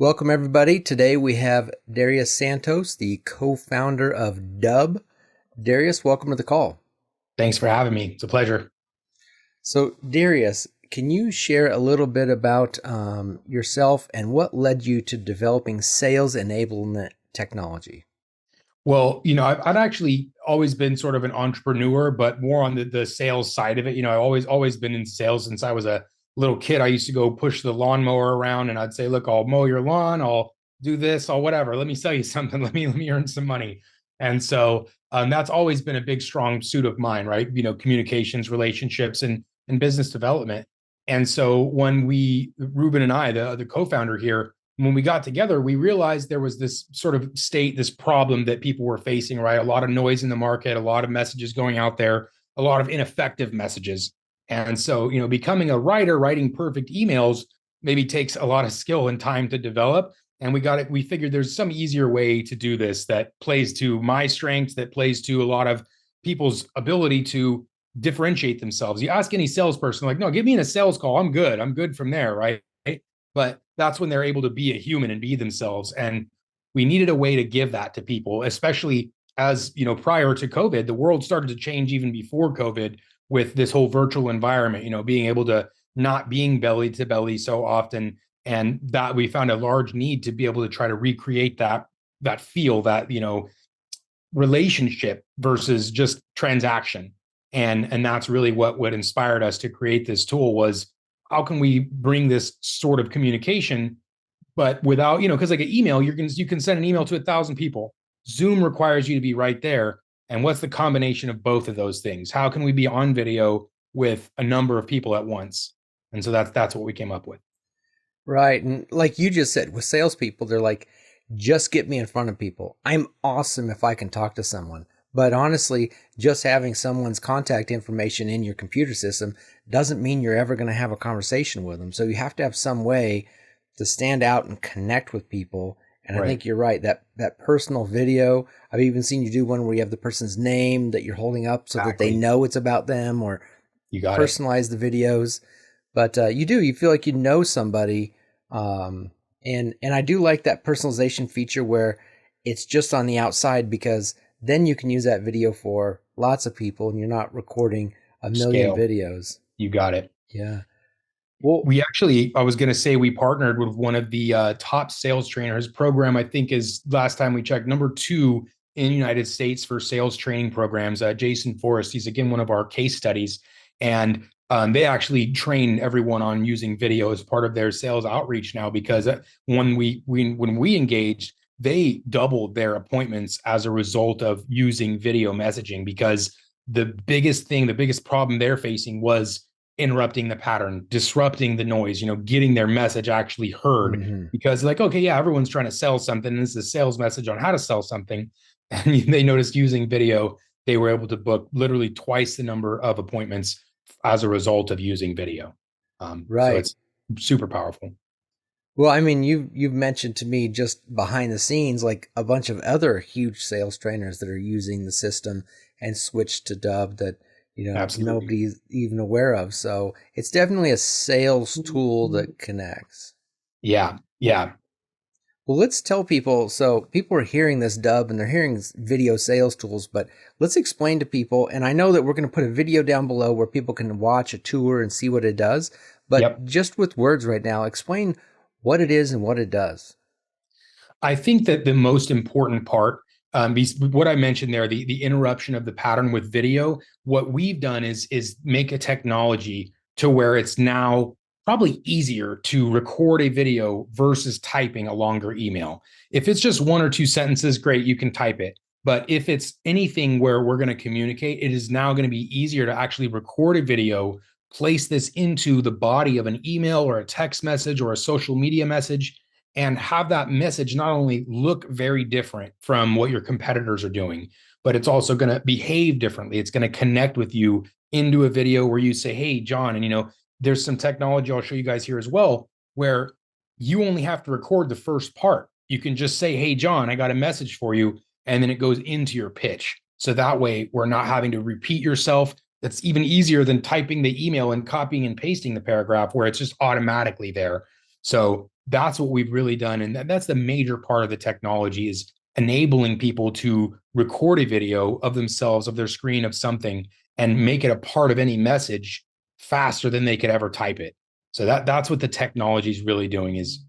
Welcome, everybody. Today we have Darius Santos, the co-founder of Dubb. Darius, welcome to the call. Thanks for having me. It's a pleasure. So, Darius, can you share a little bit about yourself and what led you to developing sales enablement technology? Well, I've actually always been sort of an entrepreneur, but more on the sales side of it. I've always been in sales since I was a little kid. I used to go push the lawnmower around and I'd say, look, I'll mow your lawn, I'll do this, I'll whatever. Let me sell you something. Let me earn some money. And so that's always been a big, strong suit of mine, right? Communications, relationships, and business development. And so when Ruben and I, the co-founder here, when we got together, we realized there was this sort of this problem that people were facing, right? A lot of noise in the market, a lot of messages going out there, a lot of ineffective messages. And so, becoming a writer, writing perfect emails maybe takes a lot of skill and time to develop. And we figured there's some easier way to do this that plays to my strengths, that plays to a lot of people's ability to differentiate themselves. You ask any salesperson, like, no, get me in a sales call. I'm good. I'm good from there, right? But that's when they're able to be a human and be themselves. And we needed a way to give that to people, especially as, prior to COVID, the world started to change even before COVID with this whole virtual environment, being able to not being belly to belly so often. And that we found a large need to be able to try to recreate that feel, that, relationship versus just transaction. And that's really what inspired us to create this tool was, how can we bring this sort of communication, but without, because like an email, you can send an email to 1,000 people. Zoom requires you to be right there. And what's the combination of both of those things? How can we be on video with a number of people at once? And so that's what we came up with. Right. And like you just said, with salespeople, they're like, just get me in front of people. I'm awesome if I can talk to someone. But honestly, just having someone's contact information in your computer system doesn't mean you're ever going to have a conversation with them. So you have to have some way to stand out and connect with people. And I think you're right. That personal video, I've even seen you do one where you have the person's name that you're holding up so that they know it's about them, or You got it. personalize the videos. But you feel like you know somebody. And I do like that personalization feature where it's just on the outside, because then you can use that video for lots of people and you're not recording a million Scale. videos. You got it. Yeah. Well, I was going to say, we partnered with one of the top sales trainers. Program, I think, is, last time we checked, #2 in the United States for sales training programs. Jason Forrest, he's again one of our case studies. And they actually train everyone on using video as part of their sales outreach now, because when we engaged, they doubled their appointments as a result of using video messaging, because the biggest problem they're facing was interrupting the pattern, disrupting the noise, getting their message actually heard. mhm. Because, like, okay, yeah, everyone's trying to sell something. This is a sales message on how to sell something. And they noticed using video, they were able to book literally twice the number of appointments as a result of using video. So Right. it's super powerful. Well, I mean, you've mentioned to me just behind the scenes, like a bunch of other huge sales trainers that are using the system and switched to Dubb that, Absolutely. nobody's even aware of. So it's definitely a sales tool that connects. Yeah. Yeah. Well, let's tell people. So people are hearing this Dubb and they're hearing video sales tools, but let's explain to people. And I know that we're going to put a video down below where people can watch a tour and see what it does. But Yep. just with words right now, explain what it is and what it does. I think that the most important part, what I mentioned there, the interruption of the pattern with video, what we've done is make a technology to where it's now probably easier to record a video versus typing a longer email. If it's just one or two sentences, great, you can type it. But if it's anything where we're going to communicate, it is now going to be easier to actually record a video, place this into the body of an email or a text message or a social media message, and have that message not only look very different from what your competitors are doing, but it's also going to behave differently. It's going to connect with you into a video where you say, hey, John, and there's some technology I'll show you guys here as well, where you only have to record the first part. You can just say, hey, John, I got a message for you. And then it goes into your pitch. So that way we're not having to repeat yourself. That's even easier than typing the email and copying and pasting the paragraph, where it's just automatically there. So that's what we've really done. And that's the major part of the technology, is enabling people to record a video of themselves, of their screen, of something, and make it a part of any message faster than they could ever type it. So that's what the technology is really doing, is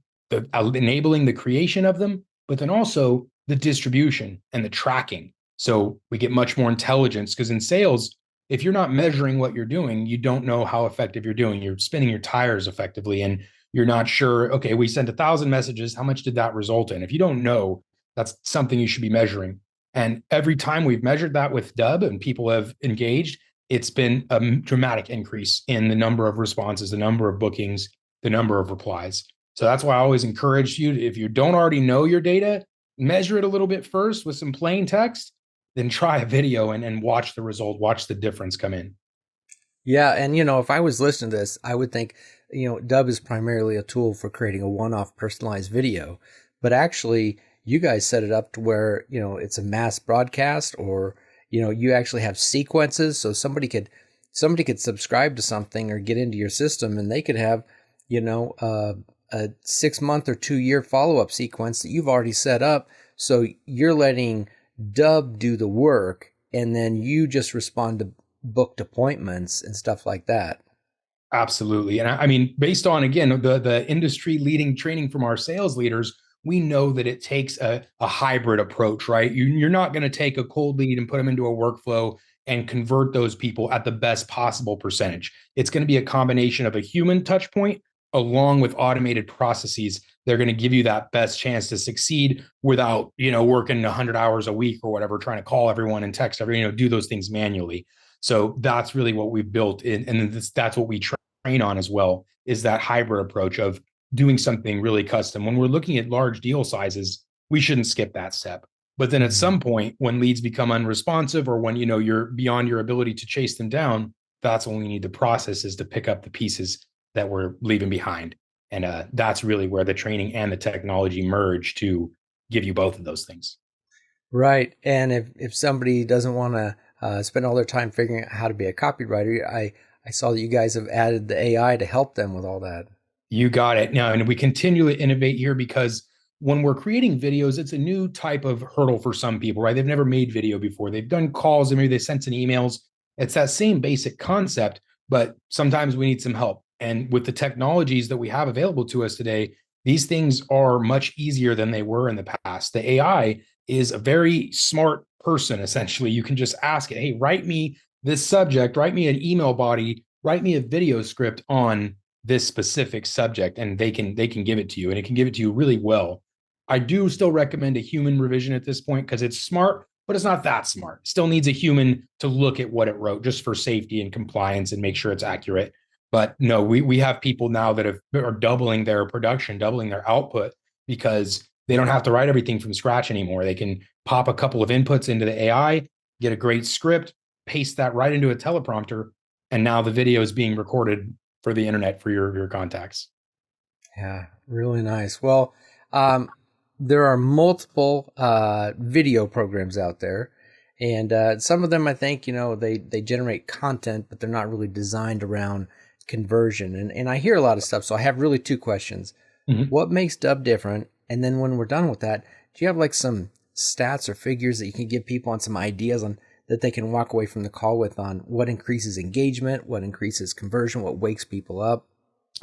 enabling the creation of them, but then also the distribution and the tracking. So we get much more intelligence, because in sales, if you're not measuring what you're doing, you don't know how effective you're doing. You're spinning your tires effectively, and you're not sure, okay, we sent 1,000 messages. How much did that result in? If you don't know, that's something you should be measuring. And every time we've measured that with Dubb and people have engaged, it's been a dramatic increase in the number of responses, the number of bookings, the number of replies. So that's why I always encourage you, if you don't already know your data, measure it a little bit first with some plain text, then try a video and watch the result, watch the difference come in. Yeah, and if I was listening to this, I would think, Dubb is primarily a tool for creating a one-off personalized video, but actually you guys set it up to where, it's a mass broadcast, or, you actually have sequences, so somebody could subscribe to something or get into your system, and they could have, a 6 month or 2 year follow-up sequence that you've already set up. So you're letting Dubb do the work, and then you just respond to booked appointments and stuff like that. Absolutely. And I mean, based on, again, the industry leading training from our sales leaders, we know that it takes a hybrid approach, right? You're not going to take a cold lead and put them into a workflow and convert those people at the best possible percentage. It's going to be a combination of a human touch point along with automated processes. They're going to give you that best chance to succeed without, working 100 hours a week or whatever, trying to call everyone and text everyone, do those things manually. So that's really what we've built in, and that's what we train on as well, is that hybrid approach of doing something really custom. When we're looking at large deal sizes, we shouldn't skip that step. But then at some point, when leads become unresponsive, or when you're beyond your ability to chase them down, that's when we need the processes to pick up the pieces that we're leaving behind. And that's really where the training and the technology merge to give you both of those things. Right. And if somebody doesn't want to spend all their time figuring out how to be a copywriter, I saw that you guys have added the AI to help them with all that. You got it. Now, and we continually innovate here, because when we're creating videos, it's a new type of hurdle for some people, right? They've never made video before. They've done calls, and maybe they sent some emails. It's that same basic concept, but sometimes we need some help. And with the technologies that we have available to us today, these things are much easier than they were in the past. The AI is a very smart person, essentially. You can just ask it, hey, write me this subject, write me an email body, write me a video script on this specific subject, and they can give it to you, and it can give it to you really well. I do still recommend a human revision at this point, because it's smart, but it's not that smart. It still needs a human to look at what it wrote, just for safety and compliance, and make sure it's accurate. But no, we have people now that are doubling their production, doubling their output, because they don't have to write everything from scratch anymore. They can pop a couple of inputs into the AI, get a great script, paste that right into a teleprompter, and now the video is being recorded for the internet for your contacts. Yeah, really nice. Well, there are multiple video programs out there, and some of them, I think, they generate content, but they're not really designed around conversion. And I hear a lot of stuff, so I have really two questions. Mm-hmm. What makes Dubb different? And then when we're done with that, do you have like some stats or figures that you can give people on some ideas on that they can walk away from the call with, on what increases engagement, what increases conversion, what wakes people up?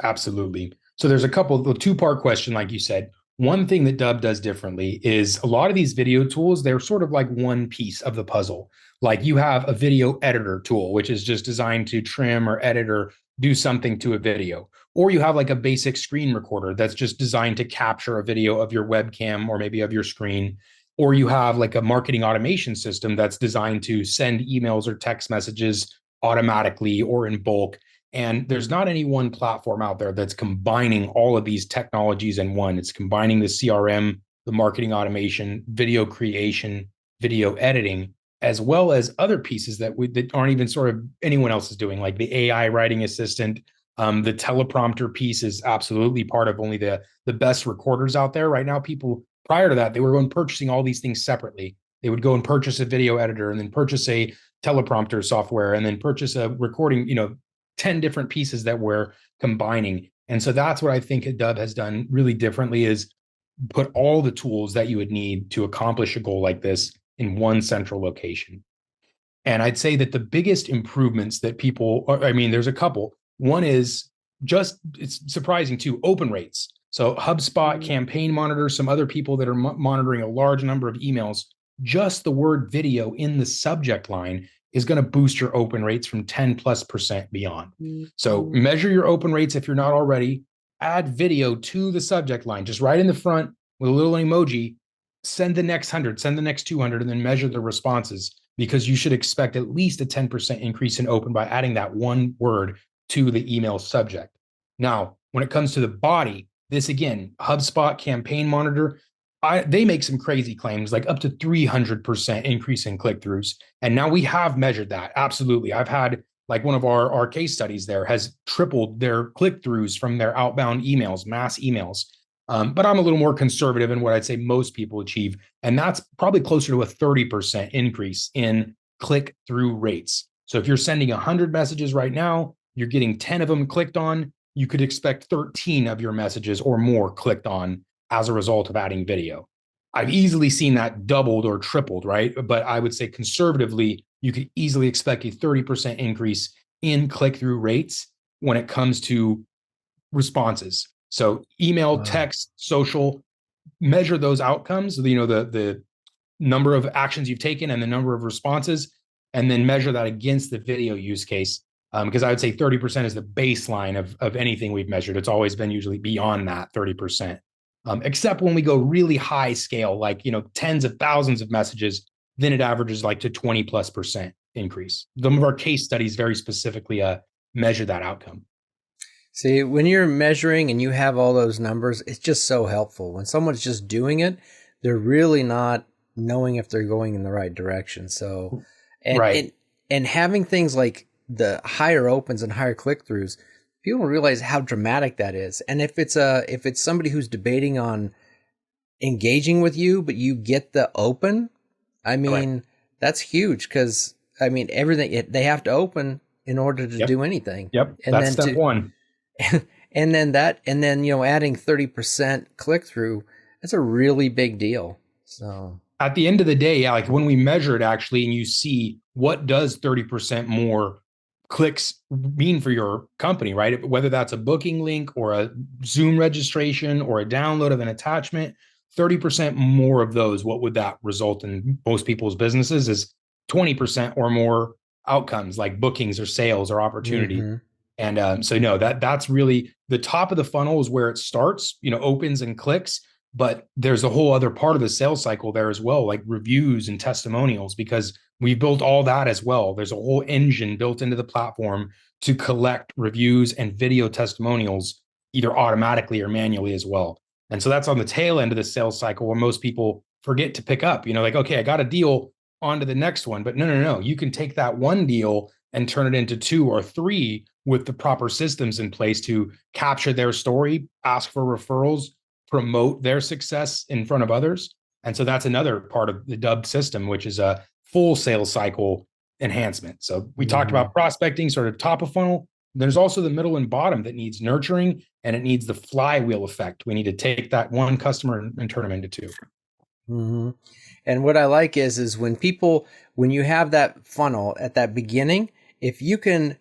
Absolutely. So there's a two-part question, like you said. One thing that Dubb does differently is a lot of these video tools, they're sort of like one piece of the puzzle. Like you have a video editor tool, which is just designed to trim or edit or do something to a video. Or you have like a basic screen recorder that's just designed to capture a video of your webcam or maybe of your screen. Or you have like a marketing automation system that's designed to send emails or text messages automatically or in bulk. And there's not any one platform out there that's combining all of these technologies in one. It's combining the CRM, the marketing automation, video creation, video editing, as well as other pieces that aren't even sort of anyone else is doing, like the AI writing assistant. The teleprompter piece is absolutely part of only the best recorders out there right now. People prior to that, they were going purchasing all these things separately. They would go and purchase a video editor, and then purchase a teleprompter software, and then purchase a recording, 10 different pieces that we're combining. And so that's what I think Dubb has done really differently is put all the tools that you would need to accomplish a goal like this in one central location. And I'd say that the biggest improvements that people, I mean, there's a couple. One is just, it's surprising too, open rates. So HubSpot, Campaign Monitor, some other people that are monitoring a large number of emails, just the word video in the subject line is going to boost your open rates from 10+% beyond. So measure your open rates if you're not already. Add video to the subject line, just right in the front with a little emoji. Send the next 100, send the next 200, and then measure the responses, because you should expect at least a 10% increase in open by adding that one word to the email subject. Now, when it comes to the body, this again, HubSpot, Campaign Monitor, they make some crazy claims, like up to 300% increase in click-throughs. And now we have measured that. Absolutely. I've had like one of our case studies there has tripled their click-throughs from their outbound emails, mass emails. But I'm a little more conservative in what I'd say most people achieve. And that's probably closer to a 30% increase in click-through rates. So if you're sending 100 messages right now, you're getting 10 of them clicked on, you could expect 13 of your messages or more clicked on as a result of adding video. I've easily seen that doubled or tripled, right? But I would say conservatively, you could easily expect a 30% increase in click-through rates when it comes to responses. So email, text, social, measure those outcomes, the number of actions you've taken and the number of responses, and then measure that against the video use case. Because I would say 30% is the baseline of anything we've measured. It's always been usually beyond that 30%. Except when we go really high scale, like, tens of thousands of messages, then it averages like to 20+% increase. Some of our case studies very specifically measure that outcome. See, when you're measuring and you have all those numbers, it's just so helpful. When someone's just doing it, they're really not knowing if they're going in the right direction. So, and having things like the higher opens and higher click-throughs, people don't realize how dramatic that is. And if it's somebody who's debating on engaging with you, but you get the open, I mean, that's huge, because I mean, everything they have to open in order to do anything. Yep. And that's then step one. and then adding 30% click through, that's a really big deal. So at the end of the day, like when we measure it actually, and you see what does 30% more clicks mean for your company, right? Whether that's a booking link or a Zoom registration or a download of an attachment, 30% more of those, what would that result in most people's businesses is 20% or more outcomes like bookings or sales or opportunity. Mm-hmm. And so no, that's really the top of the funnel is where it starts, opens and clicks. But there's a whole other part of the sales cycle there as well, like reviews and testimonials, because we built all that as well. There's a whole engine built into the platform to collect reviews and video testimonials, either automatically or manually as well. And so that's on the tail end of the sales cycle where most people forget to pick up, like, okay, I got a deal, on to the next one. But no. You can take that one deal and turn it into 2 or 3 with the proper systems in place to capture their story, ask for referrals, promote their success in front of others. And so that's another part of the Dubb system, which is a full sales cycle enhancement. So we talked about prospecting, sort of top of funnel. There's also the middle and bottom that needs nurturing, and it needs the flywheel effect. We need to take that one customer and turn them into 2. Mm-hmm. And what I like is when you have that funnel at that beginning, if you can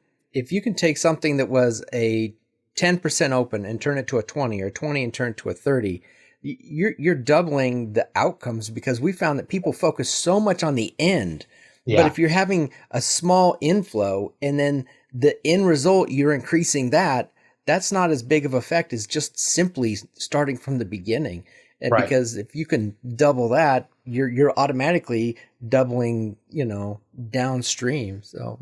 take something that was a 10% open and turn it to a 20, or 20 and turn it to a 30, you're doubling the outcomes, because we found that people focus so much on the end. Yeah. But if you're having a small inflow and then the end result, you're increasing that's not as big of effect as just simply starting from the beginning. Right. Because if you can double that, you're automatically doubling, downstream. So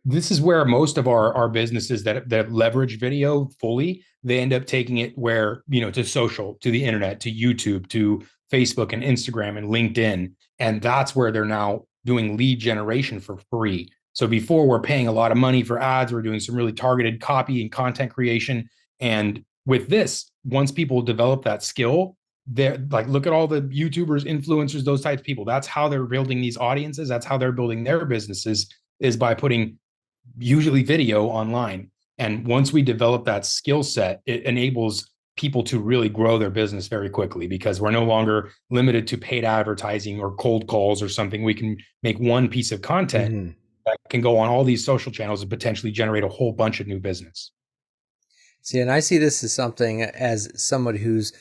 this is where most of our businesses that leverage video fully, they end up taking it where, to social, to the internet, to YouTube, to Facebook and Instagram and LinkedIn. And that's where they're now doing lead generation for free. So before, we're paying a lot of money for ads. We're doing some really targeted copy and content creation. And with this, once people develop that skill, they're like, look at all the YouTubers, influencers, those types of people. That's how they're building these audiences. That's how they're building their businesses, is by putting usually video online. And once we develop that skill set, it enables people to really grow their business very quickly because we're no longer limited to paid advertising or cold calls or something. We can make one piece of content Hmm. that can go on all these social channels and potentially generate a whole bunch of new business. See, and I see this as something, as someone who's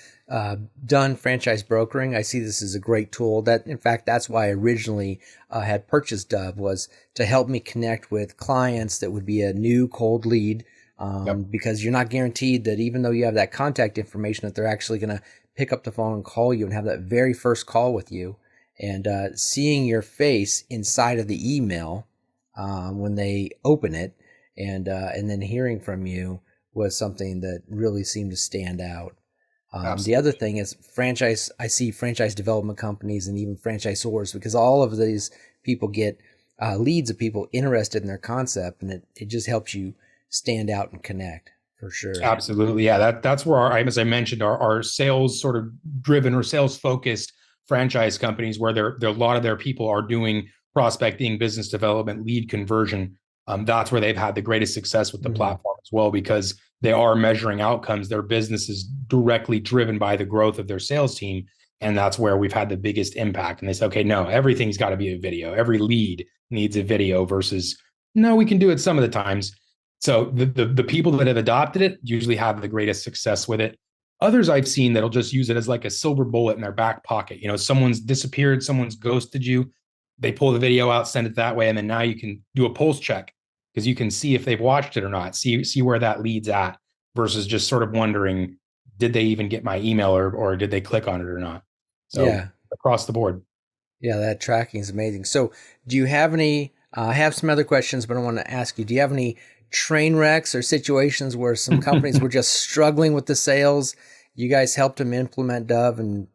done franchise brokering, I see this as a great tool. That, in fact, that's why I originally had purchased Dubb, was to help me connect with clients that would be a new cold lead. Yep. Because you're not guaranteed that, even though you have that contact information, that they're actually going to pick up the phone and call you and have that very first call with you. And seeing your face inside of the email when they open it, and then hearing from you was something that really seemed to stand out. The other Absolutely. thing is franchise. I see franchise development companies and even franchisors, because all of these people get leads of people interested in their concept, and it just helps you stand out and connect for sure. Absolutely. Yeah. That's where as I mentioned, our sales sort of driven or sales focused franchise companies where a lot of their people are doing prospecting, business development, lead conversion. That's where they've had the greatest success with the Hmm. platform as well, because they are measuring outcomes. Their business is directly driven by the growth of their sales team. And that's where we've had the biggest impact. And they say, okay, no, everything's got to be a video. Every lead needs a video versus, no, we can do it some of the times. So the people that have adopted it usually have the greatest success with it. Others I've seen that'll just use it as like a silver bullet in their back pocket. Someone's disappeared, someone's ghosted you. They pull the video out, send it that way, and then now you can do a pulse check because you can see if they've watched it or not. See where that leads at versus just sort of wondering, did they even get my email or did they click on it or not? So Yeah, across the board. yeah, that tracking is amazing. So, do you have any? I have some other questions, but I want to ask you: do you have any train wrecks or situations where some companies were just struggling with the sales? You guys helped them implement Dove, and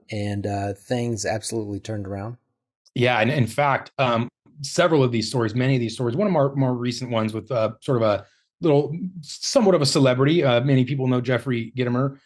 things absolutely turned around. Yeah, and in fact, several of these stories, many of these stories, one of our more recent ones with sort of a little, somewhat of a celebrity. Many people know Jeffrey Gitomer.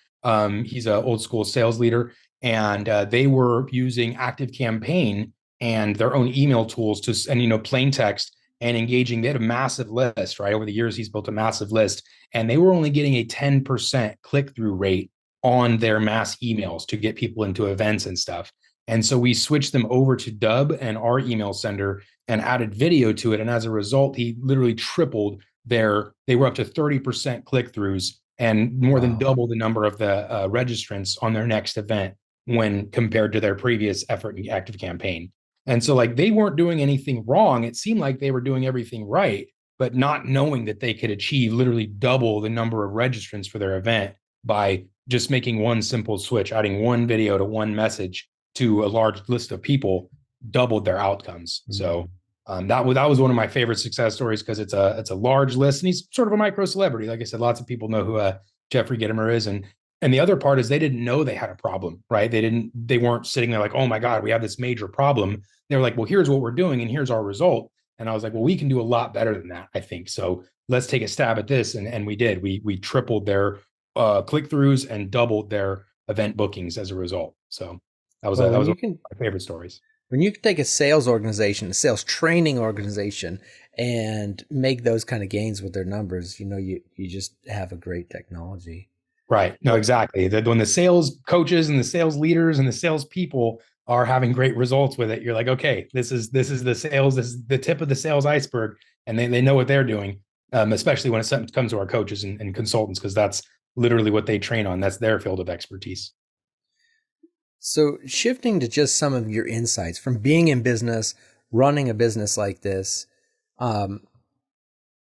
He's an old school sales leader, and they were using Active Campaign and their own email tools and plain text and engaging. They had a massive list, right? Over the years, he's built a massive list, and they were only getting a 10% click through rate on their mass emails to get people into events and stuff. And so we switched them over to Dubb and our email sender and added video to it. And as a result, he literally tripled they were up to 30% click throughs and more than Wow. double the number of the registrants on their next event when compared to their previous effort in Active Campaign. And so, like, they weren't doing anything wrong. It seemed like they were doing everything right, but not knowing that they could achieve literally double the number of registrants for their event by just making one simple switch, adding one video to one message to a large list of people, doubled their outcomes. So Mhm. that was one of my favorite success stories because it's a large list and he's sort of a micro celebrity. Like I said, lots of people know who Jeffrey Gitomer is, and the other part is they didn't know they had a problem, right? They weren't sitting there like, oh my God, we have this major problem. They were like, well, here's what we're doing and here's our result. And I was like, well, we can do a lot better than that, I think. So let's take a stab at this, and we did. We tripled their click throughs and doubled their event bookings as a result. So Well, that was one of my favorite stories. when you can take a sales organization, a sales training organization, and make those kind of gains with their numbers, you just have a great technology. Right. No, Well, exactly. That when the sales coaches and the sales leaders and the sales people are having great results with it, you're like, okay, this is the sales, this is the tip of the sales iceberg, and they know what they're doing. Especially when it comes to our coaches and consultants, because that's literally what they train on. That's their field of expertise. so shifting to just some of your insights from being in business, running a business like this, um,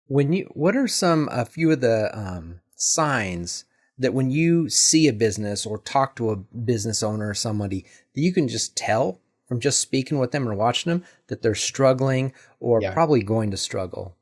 what are a few of the signs that when you see a business or talk to a business owner or somebody, that you can just tell from just speaking with them or watching them that they're struggling or Yeah. probably going to struggle?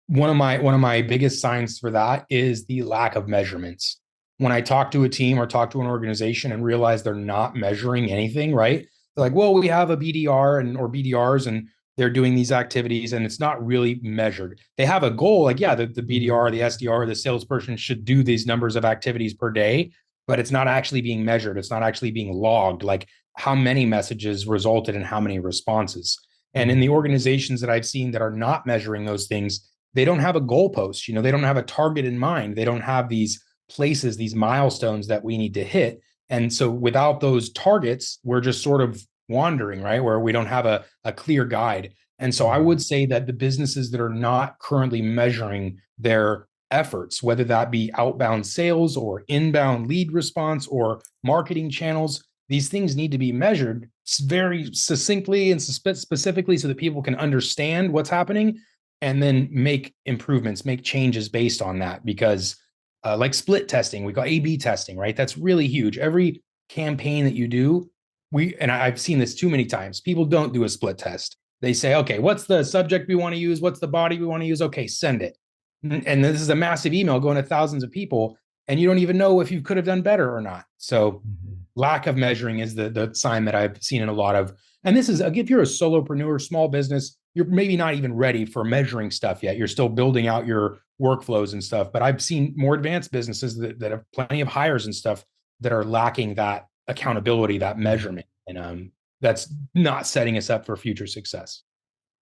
One of my biggest signs for that is the lack of measurements. When I talk to a team or talk to an organization and realize they're not measuring anything, right? They're like, well, we have a BDR or BDRs and they're doing these activities and it's not really measured. They have a goal, like, yeah, the Mhm. BDR, the SDR, the salesperson should do these numbers of activities per day, but it's not actually being measured. It's not actually being logged, like how many messages resulted in how many responses. And in Mhm. the organizations that I've seen that are not measuring those things, they don't have a goalpost. They don't have a target in mind. They don't have these places, these milestones that we need to hit. And so without those targets, we're just sort of wandering, right? Where we don't have a clear guide. And so I Mhm. would say that the businesses that are not currently measuring their efforts, whether that be outbound sales or inbound lead response or marketing channels, these things need to be measured very succinctly and specifically so that people can understand what's happening and then make improvements, make changes based on that. Because, like split testing, we call A/B testing, right? That's really huge. Every campaign that you do, I've seen this too many times. People don't do a split test. They say, okay, what's the subject we want to use? What's the body we want to use? Okay, send it. And this is a massive email going to thousands of people, and you don't even know if you could have done better or not. So Mhm. lack of measuring is the sign that I've seen in a lot of. And this is, if you're a solopreneur, small business, you're maybe not even ready for measuring stuff yet. You're still building out your workflows and stuff. But I've seen more advanced businesses that have plenty of hires and stuff that are lacking that accountability, that measurement. And that's not setting us up for future success.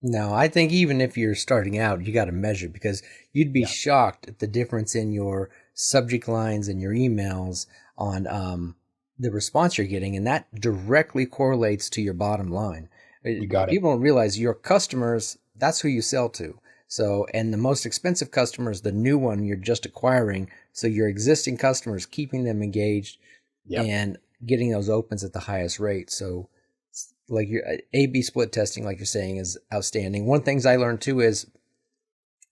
No, I think even if you're starting out, you got to measure, because you'd be Yeah. shocked at the difference in your subject lines and your emails on the response you're getting, and that directly correlates to your bottom line. You got it. People don't realize your customers, that's who you sell to. So, and the most expensive customer is the new one you're just acquiring. So your existing customers, keeping them engaged Yep. and getting those opens at the highest rate. So like your A/B split testing, like you're saying, is outstanding. One of the things I learned too is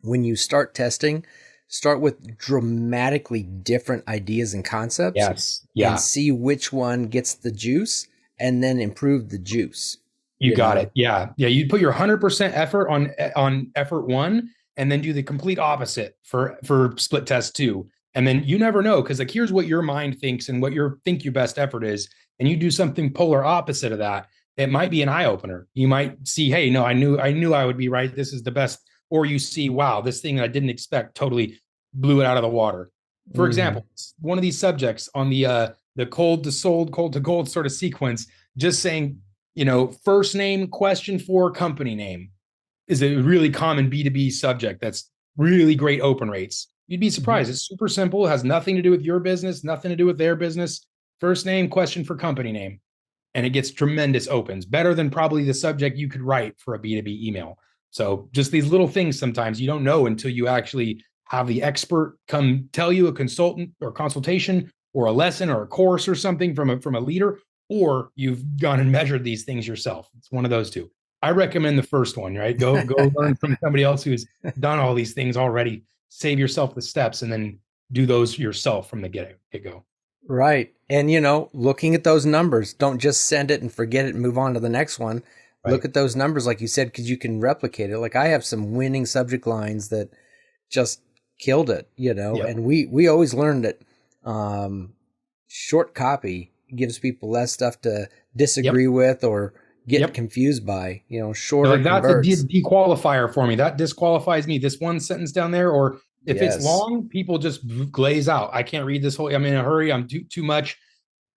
when you start testing, start with dramatically different ideas and concepts Yes. and Yeah. see which one gets the juice, and then improve the juice, You you got know? it. Yeah. Yeah. You put your 100% effort on effort one, and then do the complete opposite for split test two. And then you never know, because like here's what your mind thinks and what your best effort is. And you do something polar opposite of that. It might be an eye opener. You might see, hey, no, I knew I would be right. This is the best. Or you see, wow, this thing I didn't expect totally blew it out of the water. For Mm-hmm. example, one of these subjects on the cold to sold, cold to gold sort of sequence, just saying, first name, question for company name is a really common B2B subject that's really great open rates. You'd be Mm-hmm. surprised. It's super simple. It has nothing to do with your business, nothing to do with their business. First name, question for company name. And it gets tremendous opens, better than probably the subject you could write for a B2B email. So just these little things sometimes you don't know until you actually have the expert come tell you, a consultant or consultation or a lesson or a course or something from a leader, or you've gone and measured these things yourself. It's one of those two. I recommend the first one, right? Go learn from somebody else who's done all these things already. Save yourself the steps and then do those yourself from the get go. Right. And, looking at those numbers, don't just send it and forget it and move on to the next one. Look Right. at those numbers, like you said, because you can replicate it. Like I have some winning subject lines that just killed it, Yep. and we always learned that um, short copy gives people less stuff to Yep. disagree with or get Yep. confused by, They're shorter like, that's a converts. dequalifier for me. That disqualifies me. This one sentence down there, or if it's Yes. long, people just glaze out. I can't read this whole. I'm in a hurry. I'm too much.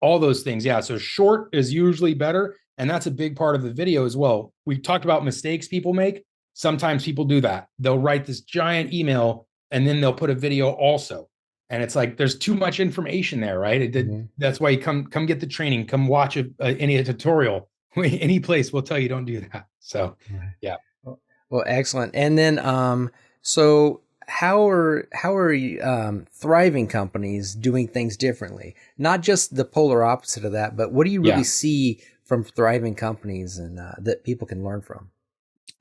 All those things. Yeah. So short is usually better, and that's a big part of the video as well. We talked about mistakes people make. Sometimes people do that. They'll write this giant email and then they'll put a video also, and it's like there's too much information there, right? Mhm. That's why you come get the training. Come watch any tutorial. Any place will tell you don't do that. So, Right. yeah. Well, excellent. And then, so how are thriving companies doing things differently? Not just the polar opposite of that, but what do you really Yeah. see from thriving companies and that people can learn from?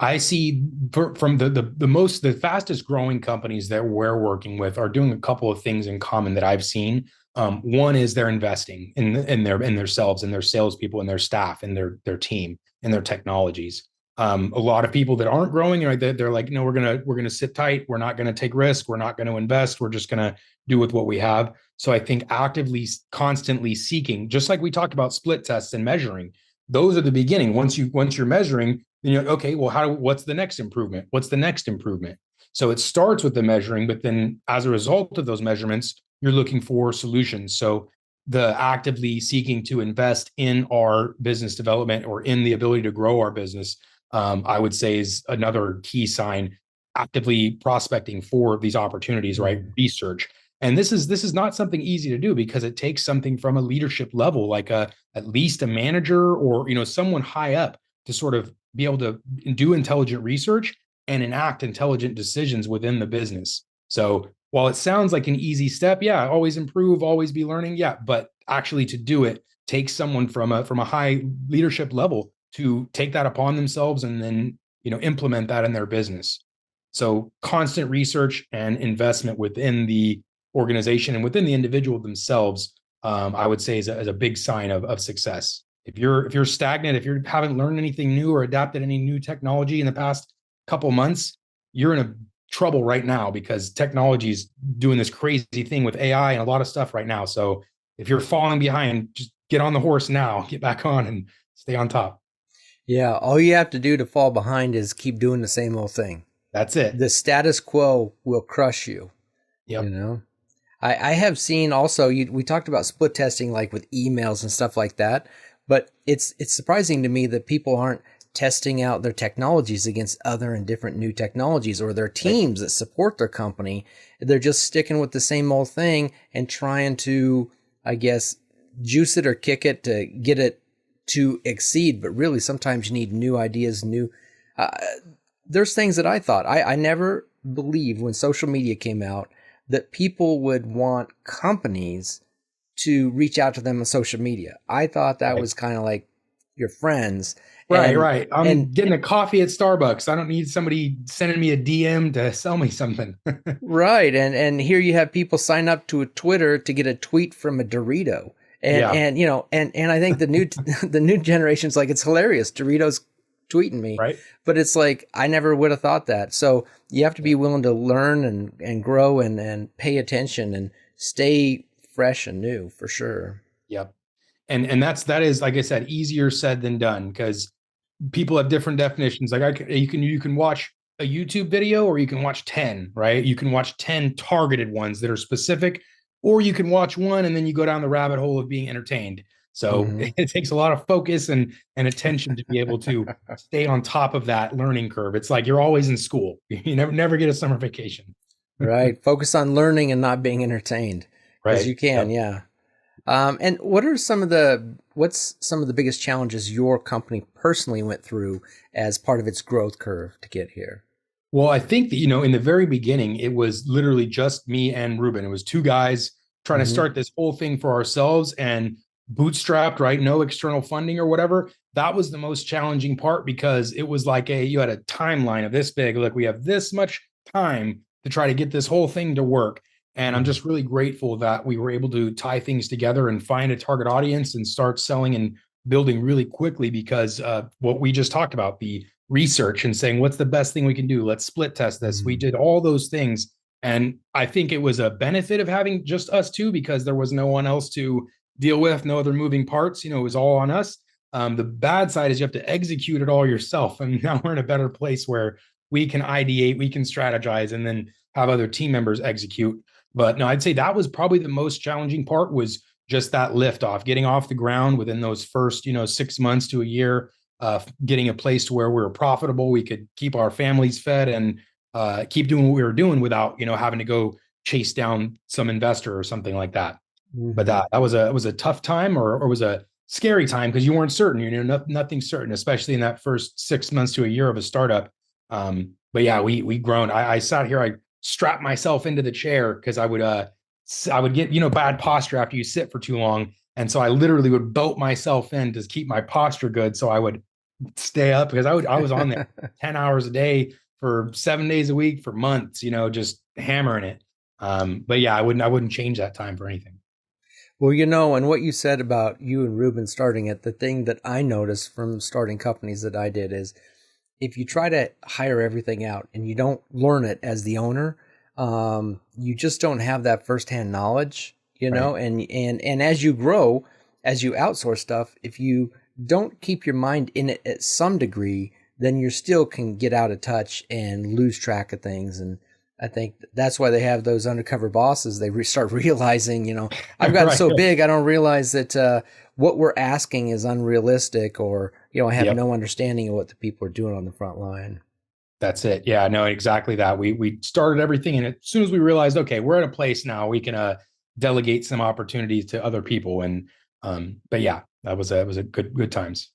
I see from the fastest growing companies that we're working with are doing a couple of things in common that I've seen. One is they're investing in themselves and their salespeople and their staff and their team and their technologies. A lot of people that aren't growing, right? They're like, no, we're gonna sit tight. We're not gonna take risk. We're not gonna invest. We're just gonna do with what we have. So I think actively, constantly seeking, just like we talked about split tests and measuring, those are the beginning. Once you're measuring, okay, well, what's the next improvement? What's the next improvement? So it starts with the measuring, but then as a result of those measurements, you're looking for solutions. So the actively seeking to invest in our business development or in the ability to grow our business, I would say is another key sign. actively prospecting for these opportunities, right? Mm. Research. And this is not something easy to do because it takes something from a leadership level, like at least a manager or someone high up to sort of be able to do intelligent research and enact intelligent decisions within the business. So while it sounds like an easy step, yeah, always improve, always be learning, yeah, but actually to do it takes someone from a high leadership level to take that upon themselves and then implement that in their business. So constant research and investment within the organization and within the individual themselves, I would say is a big sign of success. If you're stagnant, if you haven't learned anything new or adapted any new technology in the past couple months, you're in a trouble right now because technology is doing this crazy thing with AI and a lot of stuff right now. So if you're falling behind, just get on the horse now, get back on and stay on top. Yeah, all you have to do to fall behind is keep doing the same old thing. That's it. The status quo will crush you, you Yep. know? I have seen also, we talked about split testing like with emails and stuff like that, but it's surprising to me that people aren't testing out their technologies against other and different new technologies or their Right. teams that support their company. They're just sticking with the same old thing and trying to, I guess, juice it or kick it to get it to exceed. But really, sometimes you need new ideas, uh, there's things that I thought I never believed when social media came out that people would want companies to reach out to them on social media. I thought that Right. was kind of like your friends. Right, And right. and I'm getting a coffee at Starbucks. I don't need somebody sending me a DM to sell me something. right, and here you have people sign up to a Twitter to get a tweet from a Dorito. Yeah, And I think the new the new generation's like, it's hilarious. Doritos tweeting me. right. But it's like I never would have thought that. So you have to be willing to learn and grow and pay attention and stay fresh and new for sure. Yep. And that is, like I said, easier said than done because people have different definitions. Like you can watch a YouTube video or you can watch 10, right? You can watch 10 targeted ones that are specific, or you can watch one and then you go down the rabbit hole of being entertained. So Hmm. it takes a lot of focus and attention to be able to stay on top of that learning curve. It's like you're always in school. You never get a summer vacation. Right. Focus on learning and not being entertained because Right. you can, Yep. yeah. And what's some of the biggest challenges your company personally went through as part of its growth curve to get here? Well, I think that, in the very beginning, it was literally just me and Ruben. It was two guys trying to Hmm. start this whole thing for ourselves and bootstrapped, right? No external funding or whatever. That was the most challenging part because it was like you had a timeline of this big. Look, we have this much time to try to get this whole thing to work. And I'm Hmm. just really grateful that we were able to tie things together and find a target audience and start selling and building really quickly because what we just talked about, the research and saying what's the best thing we can do, let's split test this. We Hmm. did all those things, and I think it was a benefit of having just us two because there was no one else to deal with, no other moving parts. It was all on us. The bad side is you have to execute it all yourself, and now we're in a better place where we can ideate, we can strategize, and then have other team members execute. But no, I'd say that was probably the most challenging part, was just that lift off, getting off the ground within those first 6 months to a year, getting a place to where we were profitable, we could keep our families fed and keep doing what we were doing without having to go chase down some investor or something like that. But Hmm. that was a tough time, or was a scary time because you weren't certain. Nothing's certain, especially in that first 6 months to a year of a startup. But yeah, we grown. I sat here, I strapped myself into the chair because I would get bad posture after you sit for too long. And so I literally would boat myself in to keep my posture good. So I would stay up because I was on there 10 hours a day for 7 days a week for months, just hammering it. But yeah, I wouldn't change that time for anything. Well, and what you said about you and Ruben starting it, the thing that I noticed from starting companies that I did is if you try to hire everything out and you don't learn it as the owner, you just don't have that firsthand knowledge, Right. and as you grow, as you outsource stuff, if you don't keep your mind in it at some degree, then you still can get out of touch and lose track of things. And I think that's why they have those undercover bosses. They start realizing, I've gotten Right. so big, I don't realize that what we're asking is unrealistic, or I have Yep. no understanding of what the people are doing on the front line. That's it. Yeah, no, exactly that. We started everything, and as soon as we realized, okay, we're at a place now we can delegate some opportunities to other people, and but yeah, that was a good times.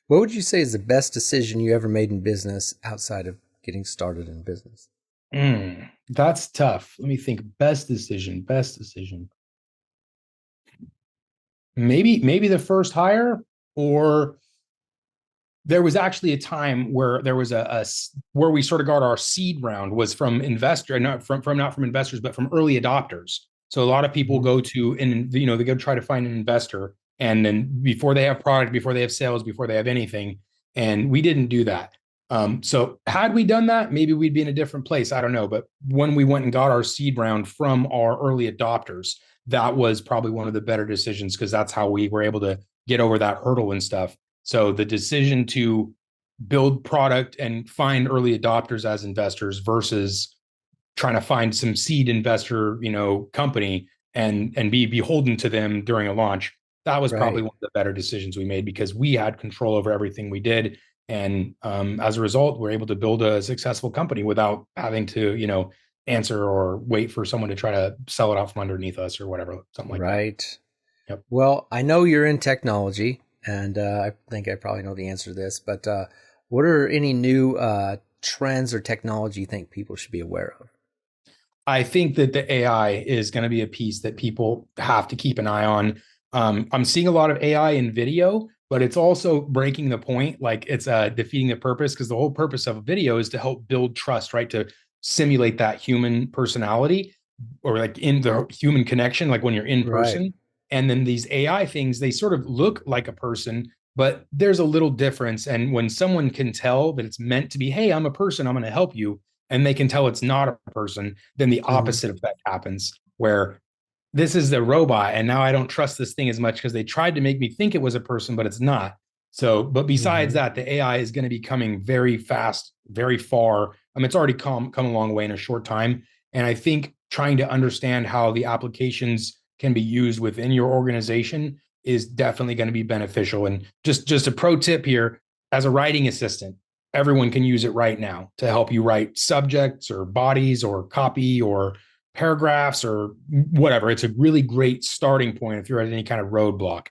What would you say is the best decision you ever made in business outside of getting started in business? That's tough. Let me think. Best decision. Best decision. Maybe the first hire, or there was actually a time where there was where we sort of got our seed round was from investor, not from investors, but from early adopters. So a lot of people Mhm. go to, and they go try to find an investor, and then before they have product, before they have sales, before they have anything, and we didn't do that. So had we done that, maybe we'd be in a different place. I don't know. But when we went and got our seed round from our early adopters, that was probably one of the better decisions, because that's how we were able to get over that hurdle and stuff. So the decision to build product and find early adopters as investors versus trying to find some seed investor, company and be beholden to them during a launch, that was probably Right. one of the better decisions we made, because we had control over everything we did. And as a result, we're able to build a successful company without having to, answer or wait for someone to try to sell it out from underneath us or whatever, something like that. Right. Yep. Well, I know you're in technology, and I think I probably know the answer to this, but what are any new trends or technology you think people should be aware of? I think that the AI is going to be a piece that people have to keep an eye on. I'm seeing a lot of AI in video, but it's also breaking the point. Like, it's defeating the purpose, because the whole purpose of a video is to help build trust, right? To simulate that human personality, or like in the human connection, like when you're in Right. person. And then these AI things, they sort of look like a person, but there's a little difference. And when someone can tell that it's meant to be, hey, I'm a person, I'm going to help you, and they can tell it's not a person, then the Hmm. opposite effect happens, where this is the robot, and now I don't trust this thing as much because they tried to make me think it was a person, but it's not. So, but besides Hmm. that, the AI is going to be coming very fast, very far. It's already come a long way in a short time. And I think trying to understand how the applications can be used within your organization is definitely going to be beneficial. And just a pro tip here: as a writing assistant, everyone can use it right now to help you write subjects or bodies or copy or paragraphs or whatever. It's a really great starting point if you're at any kind of roadblock.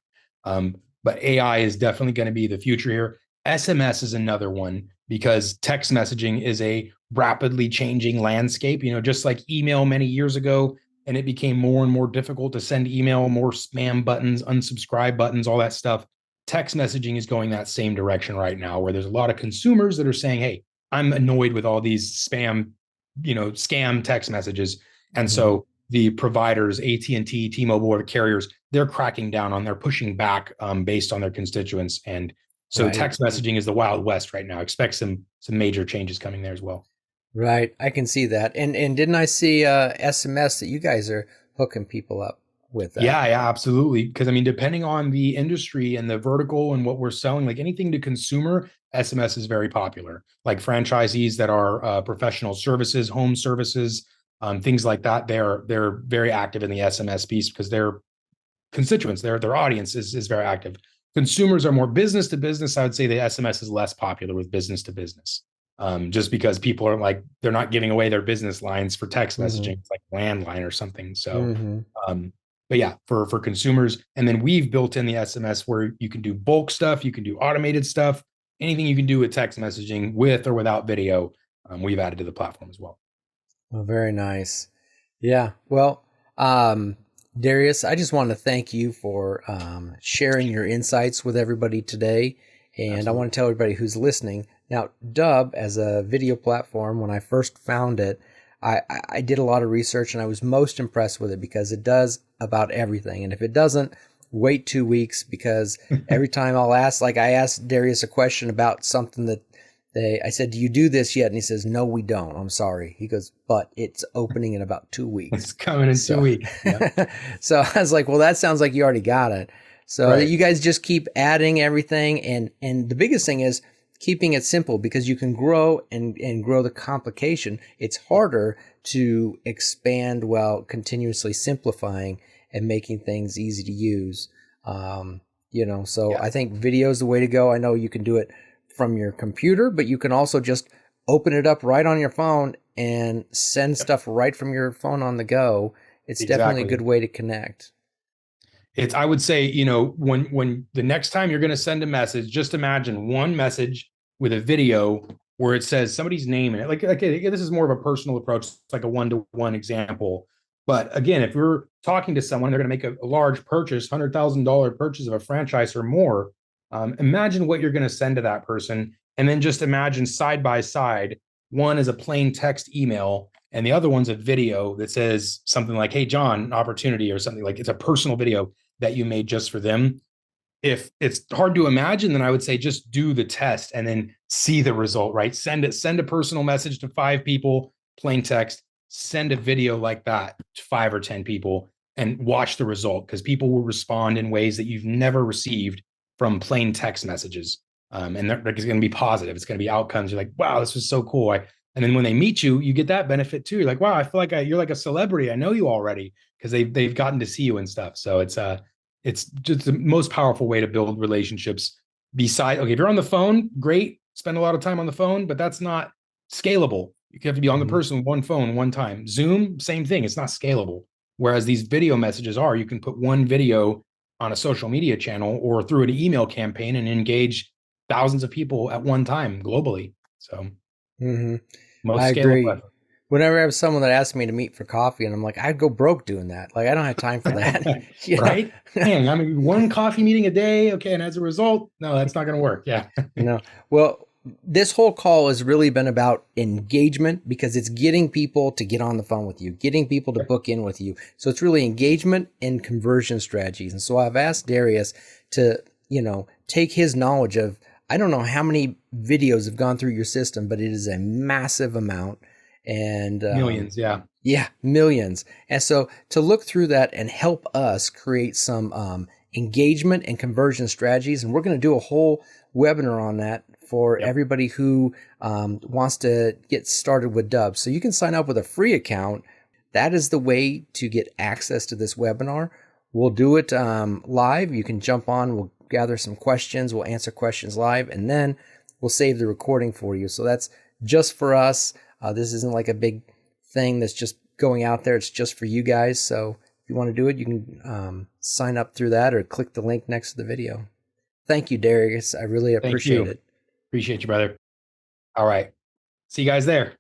But AI is definitely going to be the future here. SMS is another one, because text messaging is a rapidly changing landscape. Just like email many years ago, and it became more and more difficult to send email, more spam buttons, unsubscribe buttons, all that stuff. Text messaging is going that same direction right now, where there's a lot of consumers that are saying, hey, I'm annoyed with all these spam, scam text messages. And Hmm. so the providers, AT&T, T-Mobile, or the carriers, they're cracking down on, they're pushing back based on their constituents. And so Right. text messaging is the Wild West right now. Expect some major changes coming there as well. Right. I can see that. And didn't I see SMS that you guys are hooking people up with that? Yeah, absolutely. Because depending on the industry and the vertical and what we're selling, like anything to consumer, SMS is very popular. Like franchisees that are professional services, home services, things like that, they're very active in the SMS piece, because their constituents, their audience is very active. Consumers are more business to business. I would say the SMS is less popular with business to business, just because people are like, they're not giving away their business lines for text Hmm. messaging. It's like landline or something. So, Hmm. um, but yeah, for consumers, and then we've built in the SMS where you can do bulk stuff, you can do automated stuff, anything you can do with text messaging with or without video. We've added to the platform as well. Oh, very nice. Yeah. Well, um, Darius, I just want to thank you for sharing your insights with everybody today. And I Absolutely. want to tell everybody who's listening now, Dubb, as a video platform, when I first found it, I did a lot of research and I was most impressed with it because it does about everything. And if it doesn't, wait 2 weeks, because every time I'll ask, like I asked Darius a question about something that I said, do you do this yet? And he says, no, we don't. I'm sorry. He goes, but it's opening in about 2 weeks. It's coming in two So, weeks. Yeah. so I was like, well, that sounds like you already got it. So that Right. you guys just keep adding everything. And the biggest thing is keeping it simple, because you can grow and grow the complication. It's harder to expand while continuously simplifying and making things easy to use. So Yeah. I think video is the way to go. I know you can do it from your computer, but you can also just open it up right on your phone and send stuff right from your phone on the go. It's definitely a Exactly. good way to connect. It's, I would say, when the next time you're going to send a message, just imagine one message with a video where it says somebody's name in it. Like, okay, this is more of a personal approach, it's like a one-to-one example. But again, if you're talking to someone, they're going to make a large purchase, $100,000 purchase of a franchise or more. Imagine what you're going to send to that person, and then just imagine side by side. One is a plain text email, and the other one's a video that says something like, "Hey, John, opportunity," or something like, it's a personal video that you made just for them. If it's hard to imagine, then I would say just do the test and then see the result, right? Send a personal message to 5 people, plain text, send a video like that to 5 or 10 people and watch the result, because people will respond in ways that you've never received from plain text messages. And it's going to be positive. It's going to be outcomes. You're like, wow, this was so cool. And then when they meet you, you get that benefit too. You're like, wow, I feel like you're like a celebrity. I know you already, because they've gotten to see you and stuff. So it's just the most powerful way to build relationships. Beside, okay, if you're on the phone, great, spend a lot of time on the phone, but that's not scalable. You have to be on the person, one phone, one time. Zoom, same thing, it's not scalable. Whereas these video messages are, you can put one video on a social media channel or through an email campaign and engage thousands of people at one time globally. So Mm-hmm. I most scalable. agree. Whenever I have someone that asks me to meet for coffee, and I'm like, I'd go broke doing that. Like, I don't have time for that. you know, Right? Man, I mean, one coffee meeting a day. Okay. And as a result, no, that's not going to work. Yeah. you know. Well, this whole call has really been about engagement because it's getting people to get on the phone with you, getting people to book in with you. So it's really engagement and conversion strategies. And so I've asked Darius to, take his knowledge of, I don't know how many videos have gone through your system, but it is a massive amount. And Millions. Yeah. yeah, millions. And so to look through that and help us create some engagement and conversion strategies, and we're going to do a whole webinar on that for everybody who wants to get started with Dubb. So you can sign up with a free account. That is the way to get access to this webinar. We'll do it live. You can jump on. We'll gather some questions. We'll answer questions live, and then we'll save the recording for you. So that's just for us. This isn't like a big thing that's just going out there. It's just for you guys. So if you want to do it, you can sign up through that or click the link next to the video. Thank you, Darius. I really appreciate it. Appreciate you, brother. All right. See you guys there.